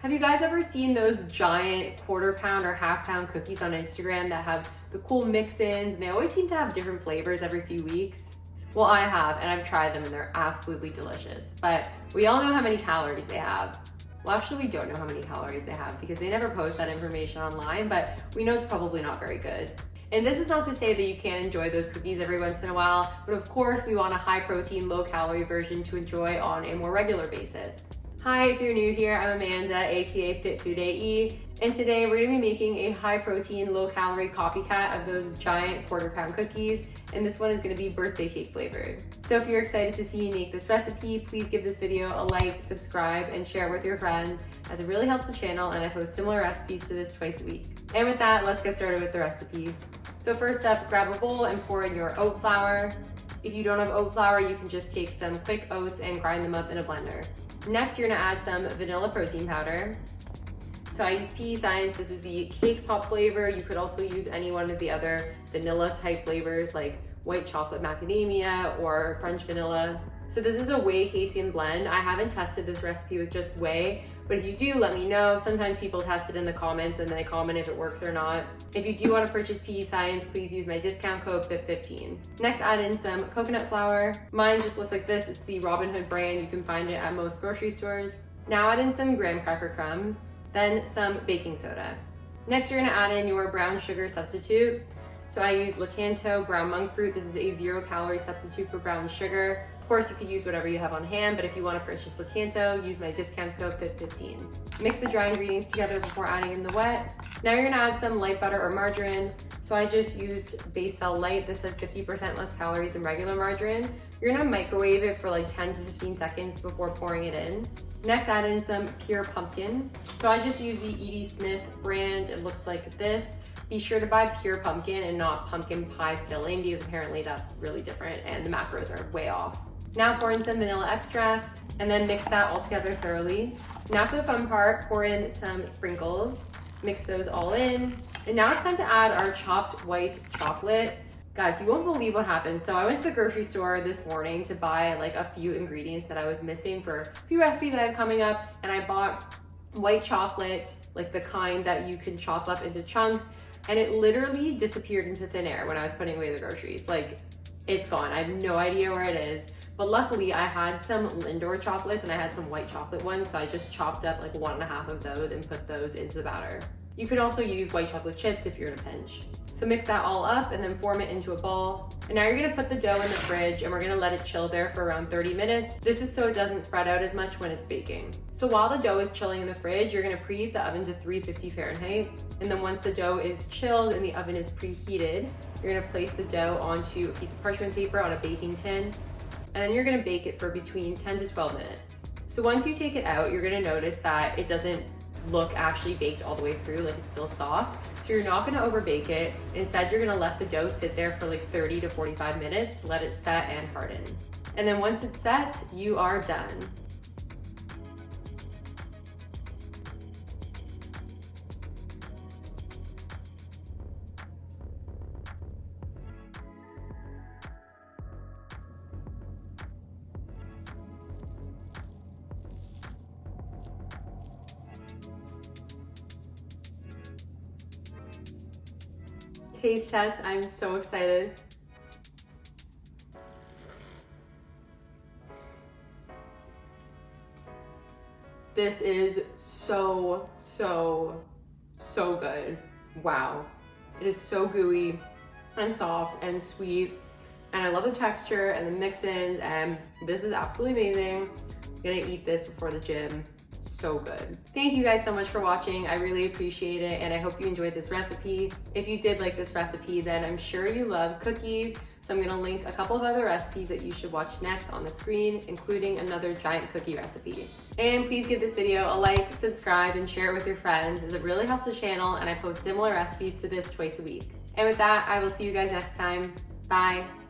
Have you guys ever seen those giant quarter-pound or half-pound cookies on Instagram that have the cool mix-ins and they always seem to have different flavors every few weeks? Well, I have, and I've tried them and they're absolutely delicious. But we all know how many calories they have. Well, actually, we don't know how many calories they have because they never post that information online, but we know it's probably not very good. And this is not to say that you can't enjoy those cookies every once in a while, but of course we want a high protein, low calorie version to enjoy on a more regular basis. Hi, if you're new here, I'm Amanda, aka Fit Food AE, and today we're gonna be making a high protein, low calorie copycat of those giant quarter-pound cookies, and this one is gonna be birthday cake flavored. So if you're excited to see me make this recipe, please give this video a like, subscribe, and share it with your friends, as it really helps the channel, and I post similar recipes to this twice a week. And with that, let's get started with the recipe. So first up, grab a bowl and pour in your oat flour. If you don't have oat flour, you can just take some quick oats and grind them up in a blender. Next, you're gonna add some vanilla protein powder. So I use Pea Science. This is the cake pop flavor. You could also use any one of the other vanilla type flavors like white chocolate macadamia or French vanilla. So this is a whey casein blend. I haven't tested this recipe with just whey, but if you do, let me know. Sometimes people test it in the comments and then they comment if it works or not. If you do want to purchase Pea Science, please use my discount code FIT15. Next, add in some coconut flour. Mine just looks like this. It's the Robin Hood brand. You can find it at most grocery stores. Now add in some graham cracker crumbs, then some baking soda. Next, you're gonna add in your brown sugar substitute. So I use Lakanto brown monk fruit. This is a 0-calorie substitute for brown sugar. Of course, you could use whatever you have on hand, but if you want to purchase Lakanto, use my discount code FIT15. Mix the dry ingredients together before adding in the wet. Now you're gonna add some light butter or margarine. So I just used Base Cell Light. This has 50% less calories than regular margarine. You're gonna microwave it for like 10 to 15 seconds before pouring it in. Next, add in some pure pumpkin. So I just use the Edie Smith brand. It looks like this. Be sure to buy pure pumpkin and not pumpkin pie filling because apparently that's really different and the macros are way off. Now pour in some vanilla extract and then mix that all together thoroughly. Now for the fun part, pour in some sprinkles, mix those all in. And now it's time to add our chopped white chocolate. Guys, you won't believe what happened. So I went to the grocery store this morning to buy like a few ingredients that I was missing for a few recipes I have coming up. And I bought white chocolate, like the kind that you can chop up into chunks. And it literally disappeared into thin air when I was putting away the groceries. Like, it's gone. I have no idea where it is. But luckily I had some Lindor chocolates and I had some white chocolate ones. So I just chopped up like 1.5 of those and put those into the batter. You could also use white chocolate chips if you're in a pinch. So mix that all up and then form it into a ball. And now you're gonna put the dough in the fridge and we're gonna let it chill there for around 30 minutes. This is so it doesn't spread out as much when it's baking. So while the dough is chilling in the fridge, you're gonna preheat the oven to 350 Fahrenheit. And then once the dough is chilled and the oven is preheated, you're gonna place the dough onto a piece of parchment paper on a baking tin. And then you're gonna bake it for between 10 to 12 minutes. So once you take it out, you're gonna notice that it doesn't look actually baked all the way through, like it's still soft. So you're not gonna overbake it. Instead, you're gonna let the dough sit there for like 30 to 45 minutes to let it set and harden. And then once it's set, you are done. Taste test, I'm so excited. This is so good. Wow. It is so gooey and soft and sweet. And I love the texture and the mix-ins, and this is absolutely amazing. I'm gonna eat this before the gym. So good. Thank you guys so much for watching. I really appreciate it, and I hope you enjoyed this recipe. If you did like this recipe, then I'm sure you love cookies. So I'm gonna link a couple of other recipes that you should watch next on the screen, including another giant cookie recipe. And please give this video a like, subscribe, and share it with your friends, as it really helps the channel, and I post similar recipes to this twice a week. And with that, I will see you guys next time. Bye.